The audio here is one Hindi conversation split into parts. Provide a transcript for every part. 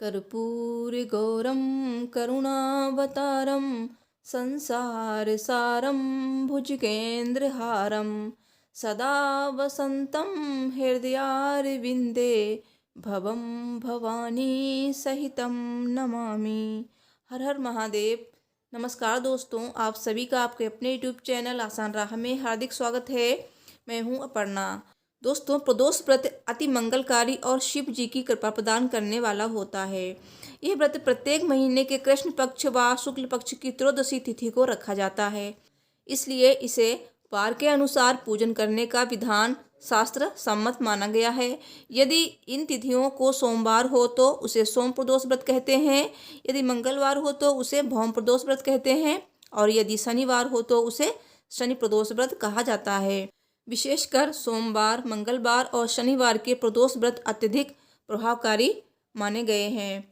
कर्पूरगौरं करुणावतारं संसारसारं भुजगेन्द्रहारं सदा वसन्तं हृदयारविन्दे भवं भवानी सहितं नमामि। हर हर महादेव। नमस्कार दोस्तों, आप सभी का आपके अपने यूट्यूब चैनल आसान राह में हार्दिक स्वागत है। मैं हूं अपर्णा। दोस्तों, प्रदोष व्रत अति मंगलकारी और शिव जी की कृपा प्रदान करने वाला होता है। यह व्रत प्रत्येक महीने के कृष्ण पक्ष व शुक्ल पक्ष की त्रयोदशी तिथि को रखा जाता है। इसलिए इसे वार के अनुसार पूजन करने का विधान शास्त्र सम्मत माना गया है। यदि इन तिथियों को सोमवार हो तो उसे सोम प्रदोष व्रत कहते हैं, यदि मंगलवार हो तो उसे भौम प्रदोष व्रत कहते हैं, और यदि शनिवार हो तो उसे शनि प्रदोष व्रत कहा जाता है। विशेषकर सोमवार, मंगलवार और शनिवार के प्रदोष व्रत अत्यधिक प्रभावकारी माने गए हैं।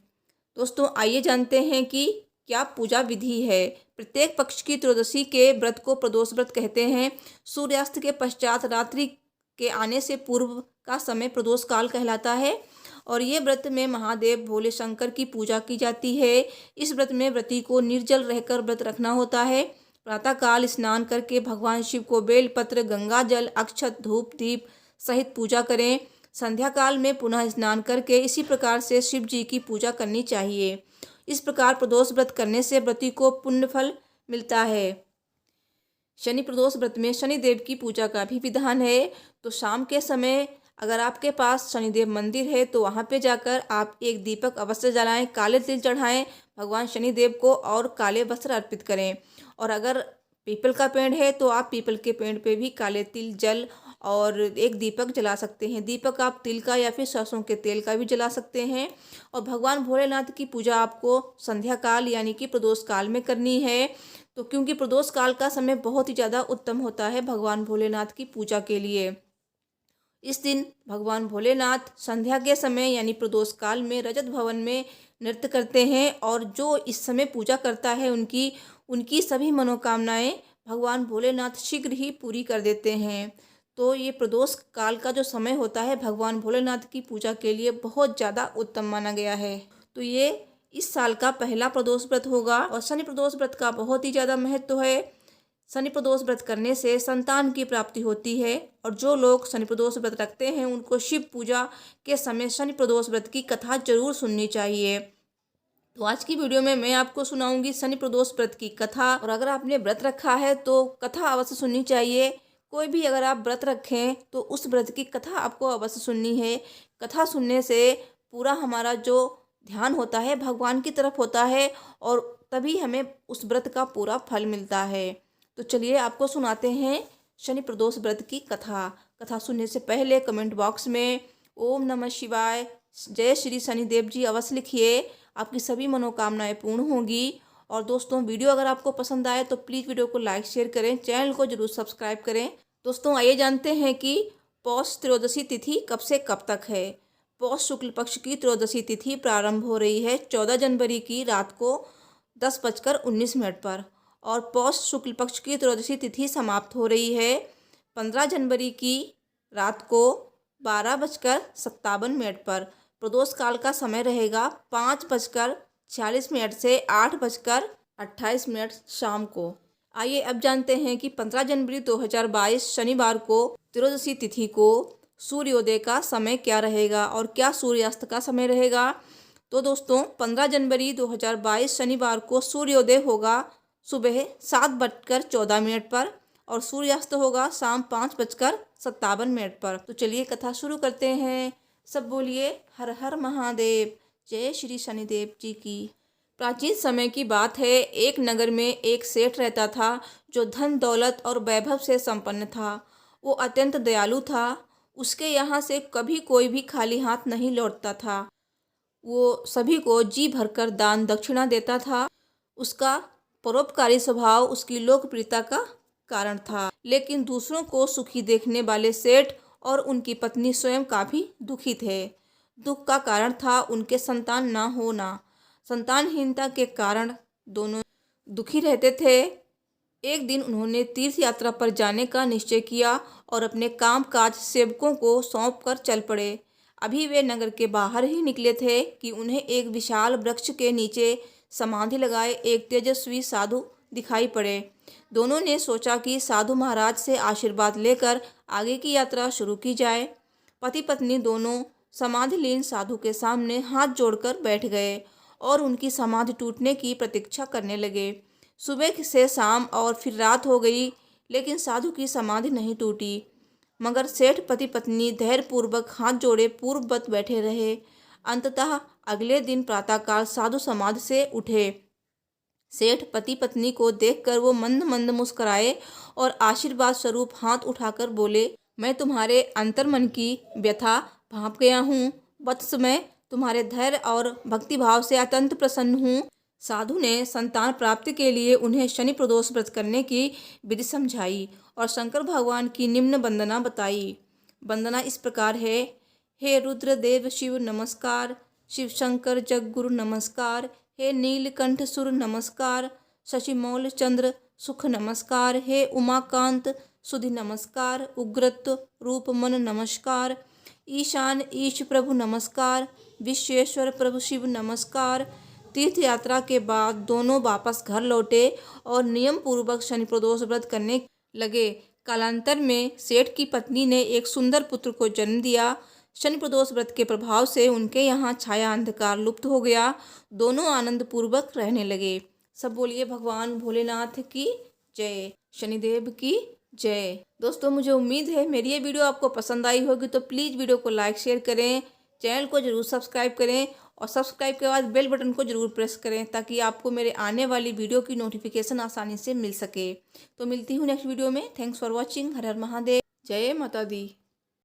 दोस्तों, आइए जानते हैं कि क्या पूजा विधि है। प्रत्येक पक्ष की त्रयोदशी के व्रत को प्रदोष व्रत कहते हैं। सूर्यास्त के पश्चात रात्रि के आने से पूर्व का समय प्रदोष काल कहलाता है, और ये व्रत में महादेव भोले शंकर की पूजा की जाती है। इस व्रत में व्रती को निर्जल रहकर व्रत रखना होता है। प्रातःकाल स्नान करके भगवान शिव को बेलपत्र, गंगा जल, अक्षत, धूप, दीप सहित पूजा करें। संध्या काल में पुनः स्नान करके इसी प्रकार से शिव जी की पूजा करनी चाहिए। इस प्रकार प्रदोष व्रत करने से व्रती को पुण्य फल मिलता है। शनि प्रदोष व्रत में शनिदेव की पूजा का भी विधान है। तो शाम के समय अगर आपके पास शनिदेव मंदिर है तो वहाँ पे जाकर आप एक दीपक अवश्य जलाएं, काले तिल चढ़ाएं भगवान शनिदेव को और काले वस्त्र अर्पित करें। और अगर पीपल का पेड़ है तो आप पीपल के पेड़ पे भी काले तिल, जल और एक दीपक जला सकते हैं। दीपक आप तिल का या फिर सरसों के तेल का भी जला सकते हैं। और भगवान भोलेनाथ की पूजा आपको संध्या काल यानी कि प्रदोष काल में करनी है। तो क्योंकि प्रदोष काल का समय बहुत ही ज़्यादा उत्तम होता है भगवान भोलेनाथ की पूजा के लिए। इस दिन भगवान भोलेनाथ संध्या के समय यानी प्रदोष काल में रजत भवन में नृत्य करते हैं, और जो इस समय पूजा करता है उनकी सभी मनोकामनाएं भगवान भोलेनाथ शीघ्र ही पूरी कर देते हैं। तो ये प्रदोष काल का जो समय होता है भगवान भोलेनाथ की पूजा के लिए बहुत ज़्यादा उत्तम माना गया है। तो ये इस साल का पहला प्रदोष व्रत होगा, और शनि प्रदोष व्रत का बहुत ही ज़्यादा महत्व है। शनि प्रदोष व्रत करने से संतान की प्राप्ति होती है, और जो लोग शनि प्रदोष व्रत रखते हैं उनको शिव पूजा के समय शनि प्रदोष व्रत की कथा जरूर सुननी चाहिए। तो आज की वीडियो में मैं आपको सुनाऊंगी शनि प्रदोष व्रत की कथा, और अगर आपने व्रत रखा है तो कथा अवश्य सुननी चाहिए। कोई भी अगर आप व्रत रखें तो उस व्रत की कथा आपको अवश्य सुननी है। कथा सुनने से पूरा हमारा जो ध्यान होता है भगवान की तरफ होता है, और तभी हमें उस व्रत का पूरा फल मिलता है। तो चलिए आपको सुनाते हैं शनि प्रदोष व्रत की कथा। कथा सुनने से पहले कमेंट बॉक्स में ओम नमः शिवाय, जय श्री शनिदेव जी अवश्य लिखिए। आपकी सभी मनोकामनाएं पूर्ण होंगी। और दोस्तों, वीडियो अगर आपको पसंद आए तो प्लीज़ वीडियो को लाइक शेयर करें, चैनल को जरूर सब्सक्राइब करें। दोस्तों, आइए जानते हैं कि पौष त्रयोदशी तिथि कब से कब तक है। पौष शुक्ल पक्ष की त्रयोदशी तिथि प्रारंभ हो रही है 14 जनवरी की रात को 10:19 पर, और पौष शुक्ल पक्ष की त्रयोदशी तिथि समाप्त हो रही है 15 जनवरी की रात को 12:57 पर। प्रदोष काल का समय रहेगा 5:46 से 8:28 शाम को। आइए अब जानते हैं कि 15 जनवरी 2022 शनिवार को त्रयोदशी तिथि को सूर्योदय का समय क्या रहेगा और क्या सूर्यास्त का समय रहेगा। तो दोस्तों, 15 जनवरी 2022 शनिवार को सूर्योदय होगा सुबह 7:14 पर, और सूर्यास्त होगा शाम 5:57 पर। तो चलिए कथा शुरू करते हैं। सब बोलिए हर हर महादेव, जय श्री शनिदेव जी की। प्राचीन समय की बात है। एक नगर में एक सेठ रहता था जो धन दौलत और वैभव से संपन्न था। वो अत्यंत दयालु था। उसके यहाँ से कभी कोई भी खाली हाथ नहीं लौटता था। वो सभी को जी भरकर दान दक्षिणा देता था। उसका परोपकारी स्वभाव उसकी लोकप्रियता का कारण था। लेकिन दूसरों को सुखी देखने वाले सेठ और उनकी पत्नी स्वयं काफी दुखी थे। दुख का कारण था उनके संतान ना होना। संतानहीनता के कारण दोनों दुखी रहते थे। एक दिन उन्होंने तीर्थ यात्रा पर जाने का निश्चय किया और अपने कामकाज सेवकों को सौंप कर चल पड़े। अभी वे नगर के बाहर ही निकले थे कि उन्हें एक विशाल वृक्ष के नीचे समाधि लगाए एक तेजस्वी साधु दिखाई पड़े। दोनों ने सोचा कि साधु महाराज से आशीर्वाद लेकर आगे की यात्रा शुरू की जाए। पति पत्नी दोनों समाधिलीन साधु के सामने हाथ जोड़कर बैठ गए और उनकी समाधि टूटने की प्रतीक्षा करने लगे। सुबह से शाम और फिर रात हो गई, लेकिन साधु की समाधि नहीं टूटी। मगर सेठ पति पत्नी धैर्यपूर्वक हाथ जोड़े पूर्ववत बैठे रहे। अंततः अगले दिन प्रातःकाल साधु समाधि से उठे। सेठ पति पत्नी को देखकर वो मंद मंद मुस्कुराए और आशीर्वाद स्वरूप हाथ उठाकर बोले, मैं तुम्हारे अंतर्मन की व्यथा भांप गया हूँ वत्स। मैं तुम्हारे धैर्य और भक्तिभाव से अत्यंत प्रसन्न हूँ। साधु ने संतान प्राप्ति के लिए उन्हें शनि प्रदोष व्रत करने की विधि समझाई और शंकर भगवान की निम्न वंदना बताई। वंदना इस प्रकार है। हे रुद्रदेव शिव नमस्कार, शिव शंकर जगगुरु नमस्कार, हे नीलकंठ सुर नमस्कार, शशिमौल चंद्र सुख नमस्कार, हे उमाकांत सुधि नमस्कार, उग्रत रूप मन नमस्कार, ईशान ईश प्रभु नमस्कार, विश्वेश्वर प्रभु शिव नमस्कार। तीर्थ यात्रा के बाद दोनों वापस घर लौटे और नियम पूर्वक शनि प्रदोष व्रत करने लगे। कालांतर में सेठ की पत्नी ने एक सुंदर पुत्र को जन्म दिया। शनि प्रदोष व्रत के प्रभाव से उनके यहाँ छाया अंधकार लुप्त हो गया। दोनों आनंद पूर्वक रहने लगे। सब बोलिए भगवान भोलेनाथ की जय, शनिदेव की जय। दोस्तों, मुझे उम्मीद है मेरी ये वीडियो आपको पसंद आई होगी, तो प्लीज़ वीडियो को लाइक शेयर करें, चैनल को जरूर सब्सक्राइब करें और सब्सक्राइब के बाद बेल बटन को जरूर प्रेस करें ताकि आपको मेरे आने वाली वीडियो की नोटिफिकेशन आसानी से मिल सके। तो मिलती हूँ नेक्स्ट वीडियो में। Thanks for watching. हर हर महादेव, जय माता दी।